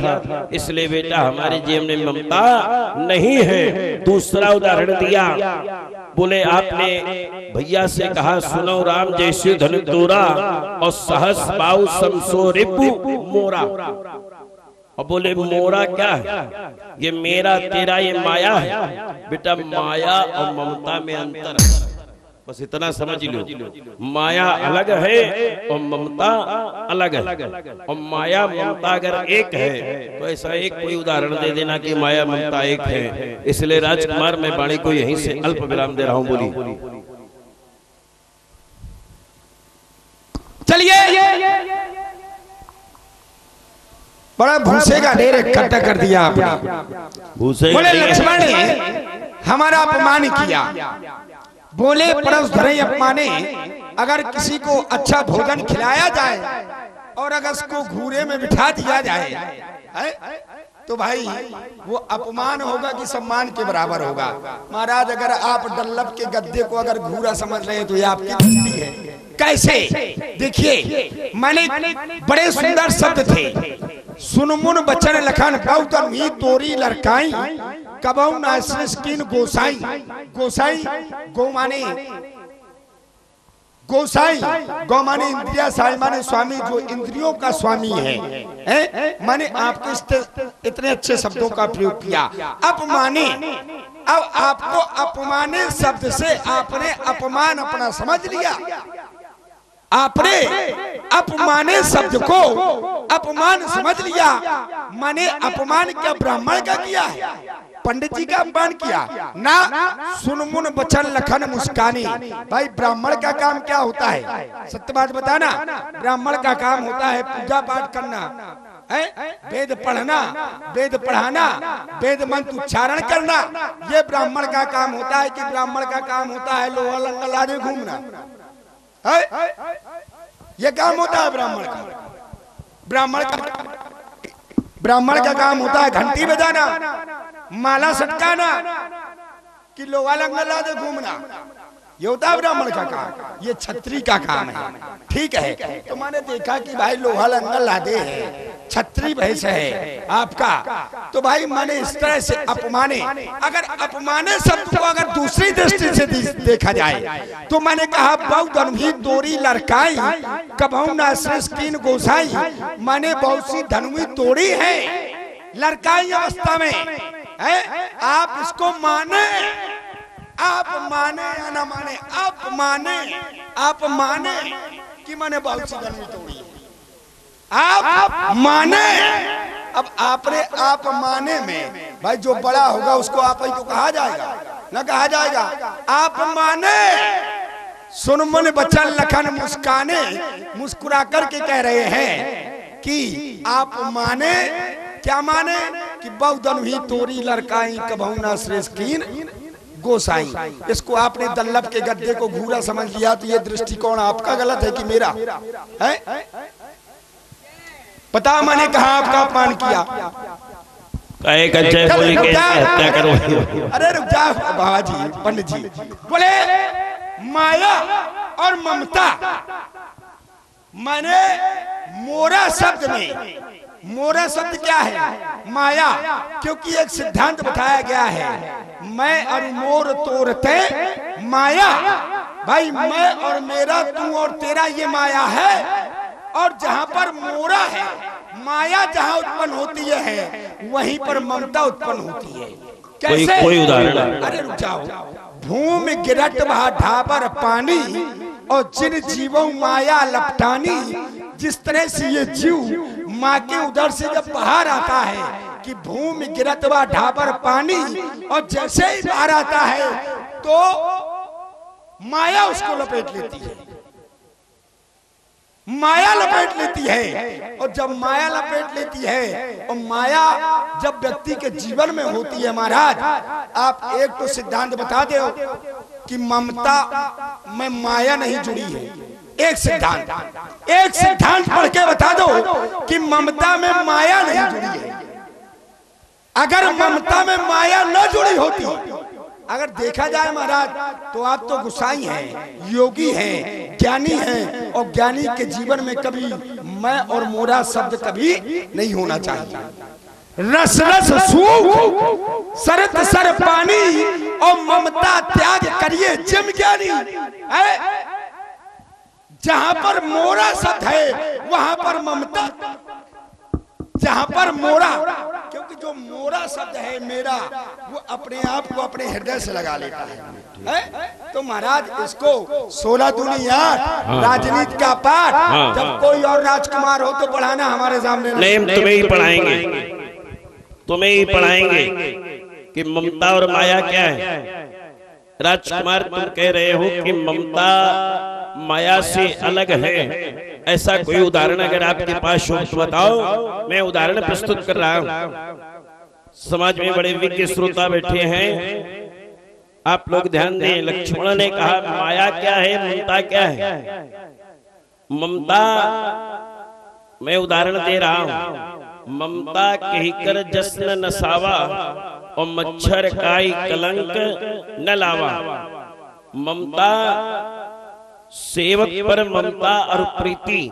था, इसलिए बेटा हमारे जीवन में ममता नहीं है। दूसरा उदाहरण दिया, बोले आपने भैया से कहा सुनो राम जैसे धन तोरा और सहस बाऊ समसो रिपु मोरा। और बोले मोरा क्या है? ये मेरा तेरा ये माया है। बेटा माया और ममता में अंतर है, बस इतना समझ लो। माया अलग है और ममता अलग है। और माया ममता अगर एक है तो ऐसा एक कोई उदाहरण दे देना कि माया ममता एक है। इसलिए राजकुमार मैं वाणी को यहीं से अल्प विराम दे रहा हूं। बोली चलिए, बड़ा भूसे का ढेर इकट्ठा कर दिया आपने। बोले लक्ष्मण ने हमारा अपमान किया। बोले परस धरे अपमाने, अगर किसी को अच्छा भोजन खिलाया जाए और अगर उसको घूरे में बिठा दिया जाए तो भाई वो अपमान होगा कि सम्मान के बराबर होगा। महाराज अगर आप डल्लभ के गद्दे को अगर घूरा समझ रहे हैं तो ये आपकी गलती है। कैसे? देखिए, मैंने बड़े सुंदर शब्द थे, सुनमुन बचन लखन बहुत मी तोरी लड़काई कबऊ नास्किन गोसाई। गोसाई गो माने गोसाई, गौ माने इंद्रिया, साई माने स्वामी, जो इंद्रियों का स्वामी है। माने आपके इतने अच्छे शब्दों का प्रयोग किया। अपमाने, अब आपको अपमाने शब्द से आपने अपमान अपना समझ लिया। आपने अपमाने शब्द को अपमान समझ लिया। माने अपमान क्या ब्राह्मण का किया है? पंडित जी का अपमान किया ना। सुनमुन बचन लखन मुस्कानी, भाई ब्राह्मण का काम क्या होता है? सत्य बात बताना। ब्राह्मण का काम होता है पूजा पाठ करना, वेद पढ़ना, वेद पढ़ाना, वेद मंत्र उच्चारण करना। ये ब्राह्मण का काम होता है। कि ब्राह्मण का काम होता है लोहा लंगल आदि घूमना, ये काम होता है ब्राह्मण का। ब्राह्मण का काम होता है घंटी बजाना, माला सटकाना, कि लोहा लंगल आदि घूमना। ये होता है ब्राह्मण का काम। ये छत्री का काम है। ठीक है, तो मैंने देखा कि भाई लोहा लंगल लादे है, छत्री भैंस है आपका, तो भाई मैंने इस तरह से अपमाने, अगर अपमाने शब्द को अगर दूसरी दृष्टि से देखा जाए तो मैंने कहा बहुत धनवी तोरी लड़काई कबहू नास्किन गोसाई। मैंने बहुत सी धनवी तोड़ी है लड़काई अवस्था में है। आप इसको माने, आप माने या ना माने, आप माने कि मैंने बहुत सी धनवी तोड़ी, आप माने। अब आपने आप माने में भाई जो बड़ा होगा उसको आप ही तो कहा जाएगा, ना कहा जाएगा। आप माने, सुनमुन बचन लखन मुस्काने, मुस्कुरा करके कह रहे हैं कि आप माने। क्या माने? कि बहुधन ही तोरी लड़काई कबहू नास्किन गोसाई। इसको आपने दल्लभ के गद्दे को घूरा समझ लिया। तो ये दृष्टिकोण आपका गलत है कि मेरा है? पता मैंने कहा आपका अपमान किया। हत्या करो। अरे रुक जा बाबा जी, पंडित जी। बोले माया और ममता, माने मोरा शब्द में, मोरा शब्द क्या है? माया। क्योंकि एक सिद्धांत बताया गया है, मैं और मोर तोरते माया। भाई मैं और मेरा, तू और तेरा, ये माया है। और जहां पर मोरा है, माया जहां उत्पन्न होती है वहीं पर ममता उत्पन्न होती है। कैसे? कोई उदाहरण? अरे रुक जाओ। भूमि गिरट वहा ढाबर पानी और जिन जीवों माया लपटानी। जिस तरह से ये जीव माँ के उदर से जब बाहर आता है कि भूमि गिरत व ढाबर पानी, और जैसे ही बाहर आता है तो माया उसको लपेट लेती है, माया लपेट लेती है। और जब माया लपेट लेती है, और माया जब व्यक्ति के जीवन में होती है महाराज, आप एक तो सिद्धांत बता दो कि ममता में माया नहीं जुड़ी है। एक सिद्धांत पढ़ के बता दो कि ममता में माया नहीं जुड़ी है। अगर ममता में माया न जुड़ी होती, अगर देखा जाए महाराज, तो आप तो गुसाई हैं, योगी हैं, ज्ञानी हैं, और ज्ञानी के जीवन में कभी मैं और मोरा शब्द कभी नहीं होना चाहिए। रस रस सूख सरत सर पानी और ममता त्याग करिए जम ज्ञानी। जहां पर मोरा शब्द है वहां पर ममता, जहां पर मोरा, क्योंकि जो मोरा शब्द है मेरा वो अपने आप को अपने हृदय से लगा लेता है? तो महाराज इसको 16 दूनी 8 राजनीति का पाठ जब कोई और राजकुमार हो तो पढ़ाना हमारे सामने। नहीं, हम तुम्हें ही पढ़ाएंगे, तुम्हें ही पढ़ाएंगे कि ममता और माया क्या है। राजकुमार तुम कह रहे हो कि ममता माया से अलग है, ऐसा कोई उदाहरण अगर आपके पास हो तो बताओ। मैं उदाहरण प्रस्तुत कर रहा हूं। समाज में बड़े विज्ञ श्रोता बैठे हैं, आप लोग ध्यान दें। लक्ष्मण ने कहा माया क्या है, ममता क्या है। ममता, मैं उदाहरण दे रहा हूं, ममता कहकर जश्न नसावा और मच्छर काई कलंक न लावा। ममता सेवक पर ममता और प्रीति,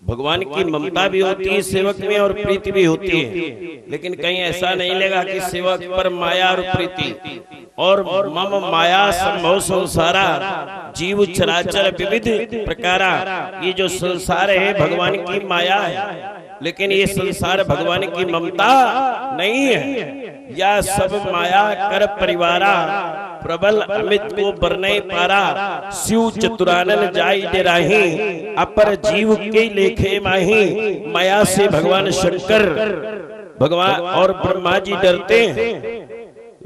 भगवान की ममता भी होती है सेवक में और प्रीति भी होती है, लेकिन कहीं ऐसा नहीं लगा कि सेवक पर माया और प्रीति। और मम माया संभव संसारा जीव चराचर विविध प्रकारा, ये जो संसार है भगवान की माया है, लेकिन ये संसार भगवान की ममता नहीं है। या सब माया कर परिवारा प्रबल अमित को बरने पारा, शिव चतुरानन जाई डेराही अपर जीव के लेखे माही। माया से भगवान शंकर भगवान और ब्रह्मा जी डरते हैं,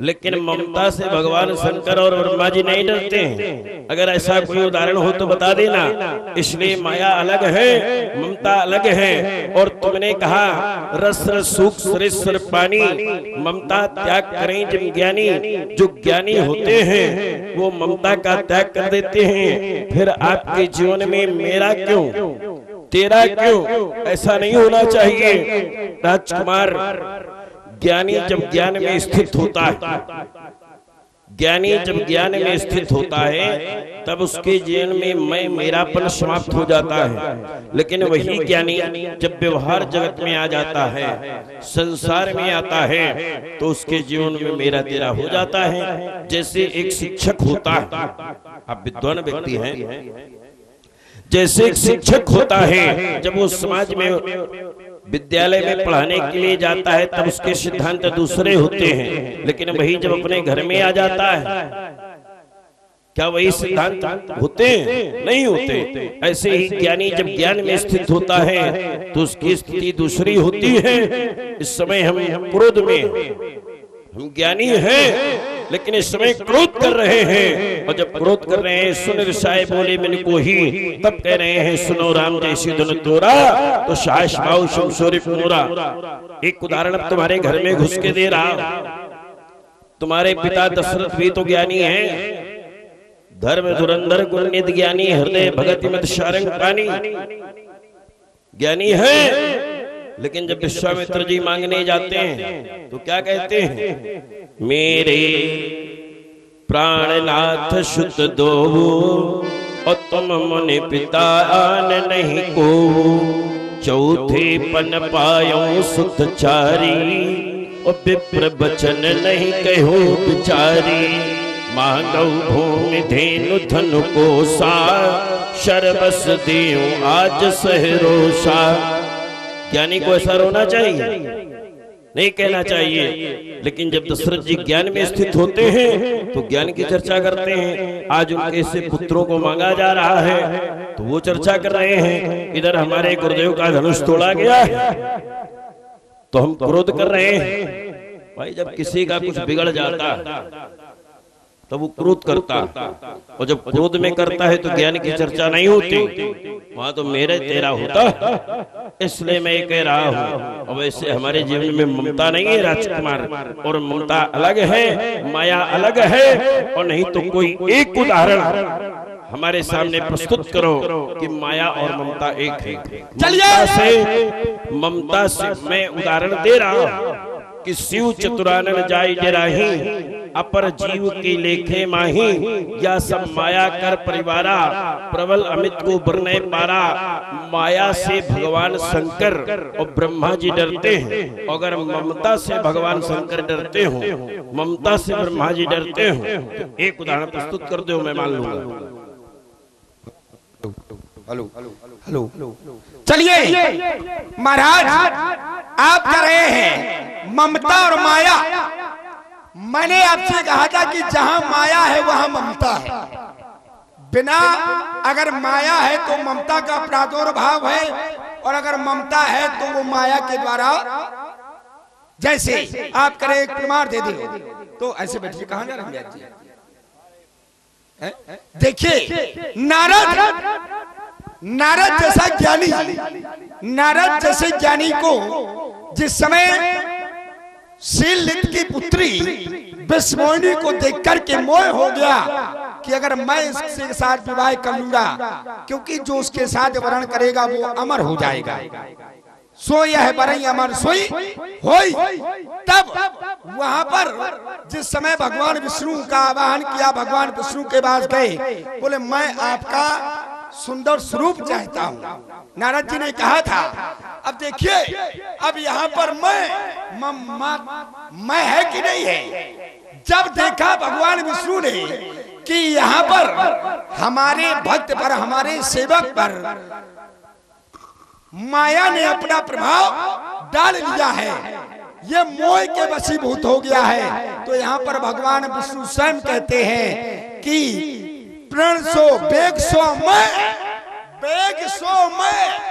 लेकिन ममता से भगवान शंकर और ब्रह्मा जी नहीं डरते हैं। अगर ऐसा कोई उदाहरण हो तो बता देना। इसलिए माया अलग है, ममता अलग है। और तुमने कहा रस रस सूख सरिसर पानी, ममता त्याग करें जिन ज्ञानी। जो ज्ञानी होते हैं वो ममता का त्याग कर देते हैं। फिर आपके जीवन में मेरा क्यों, तेरा क्यों, ऐसा नहीं होना चाहिए। राजकुमार, ज्ञानी जब ज्ञान में स्थित होता है, ज्ञानी जब ज्ञान में स्थित होता है तब उसके जीवन में मैं मेरापन समाप्त हो जाता है। लेकिन वही ज्ञानी जब व्यवहार जगत में आ जाता है, संसार में आता है, तो उसके जीवन में मेरा तेरा हो जाता है। जैसे एक शिक्षक होता है, आप विद्वान व्यक्ति हैं, जैसे एक शिक्षक होता है जब वो समाज में विद्यालय में पढ़ाने के लिए जाता है तब उसके सिद्धांत दूसरे होते हैं, लेकिन वही जब अपने घर में आ जाता है क्या वही सिद्धांत होते हैं? नहीं होते। ऐसे ही ज्ञानी जब ज्ञान में स्थित होता है तो उसकी स्थिति दूसरी होती है। इस समय हम क्रोध में, हम ज्ञानी हैं लेकिन इस समय क्रोध कर रहे हैं, और जब क्रोध कर रहे हैं सुन ऋषाय बोले मन को ही, तब कह रहे हैं सुनो राम जैसी धन तोरा तो सास भाव शमशोरी मोरा। एक उदाहरण अब तुम्हारे घर में घुस के दे रहा। तुम्हारे पिता दशरथ भी तो ज्ञानी हैं, धर्म धुरंधर गुणनिधि ज्ञानी, हृदय भगति मत शारंग पानी, ज्ञानी है। लेकिन जब विश्वामित्र जी मांगने जाते हैं तो क्या कहते हैं? मेरे प्राणनाथ शुद्ध दो और तुम मुनि पिता आन नहीं को, चौथे पन पायो सुतचारी और विप्र बचन नहीं कहो बिचारी। मांगो भूमि धेनु धनु को सा, शरबस देव आज सहरोषा। ज्ञानी को ऐसा रोना चाहिए? नहीं कहना चाहिए। लेकिन जब दशरथ जी ज्ञान में स्थित होते हैं तो ज्ञान की चर्चा करते हैं। आज उनके से पुत्रों को मांगा जा रहा है तो वो चर्चा कर रहे हैं। इधर हमारे गुरुदेव का धनुष तोड़ा गया है तो हम क्रोध कर रहे हैं। भाई जब किसी का कुछ बिगड़ जाता तब वो क्रोध करता, और जब क्रोध में करता है तो ज्ञान की चर्चा नहीं होती, वहां तो मेरे तेरा होता। इसलिए मैं कह रहा हूँ, और वैसे हमारे जीवन में ममता नहीं है राजकुमार, और ममता अलग है, माया अलग है। और नहीं तो कोई एक उदाहरण हमारे सामने प्रस्तुत करो कि माया और ममता एक है। चलिए ममता से मैं उदाहरण दे रहा हूँ कि शिव चतुरानन जाई डेराही अपर जीव की लेखे माही, या सब माया कर परिवारा, प्रबल अमित को बरने पारा। माया से भगवान शंकर और ब्रह्मा जी डरते हैं। अगर ममता से भगवान शंकर डरते हो, ममता से ब्रह्मा जी डरते हो, तो एक उदाहरण प्रस्तुत कर दो, मैं मान लूंगा। हेलो हेलो चलिए महाराज, आप कह रहे हैं ममता और माया। मैंने आपसे कहा था कि जहां माया है वहां ममता है। बिना अगर माया है तो ममता का प्रादुर्भाव है, और अगर ममता है तो वो माया के द्वारा, जैसे आप करें एक प्रमाण दे दे तो ऐसे बैठिए, कहां जा रहे हैं जी? देखिए नारद जैसा ज्ञानी, नारद जैसे ज्ञानी को जिस समय शीललित की पुत्री विश्वमोहिनी को देखकर के मोह हो गया कि अगर मैं इसके साथ विवाह कर लूंगा, क्योंकि जो उसके साथ वर्ण करेगा वो अमर हो जाएगा, सो यह बरई अमर सोई होई। तब वहां पर जिस समय भगवान विष्णु का आवाहन किया, भगवान विष्णु के पास गए, बोले मैं आपका सुंदर स्वरूप चाहता हूँ। नारद जी ने कहा था, अब देखिए, अब यहाँ पर मैं है कि नहीं है। जब देखा भगवान विष्णु ने कि यहाँ पर हमारे भक्त पर, हमारे सेवक पर माया ने अपना प्रभाव डाल लिया है, ये मोह के वशीभूत हो गया है, तो यहाँ पर भगवान विष्णु स्वयं कहते हैं कि प्रण सो बेग सो मैं, बेग सो मैं।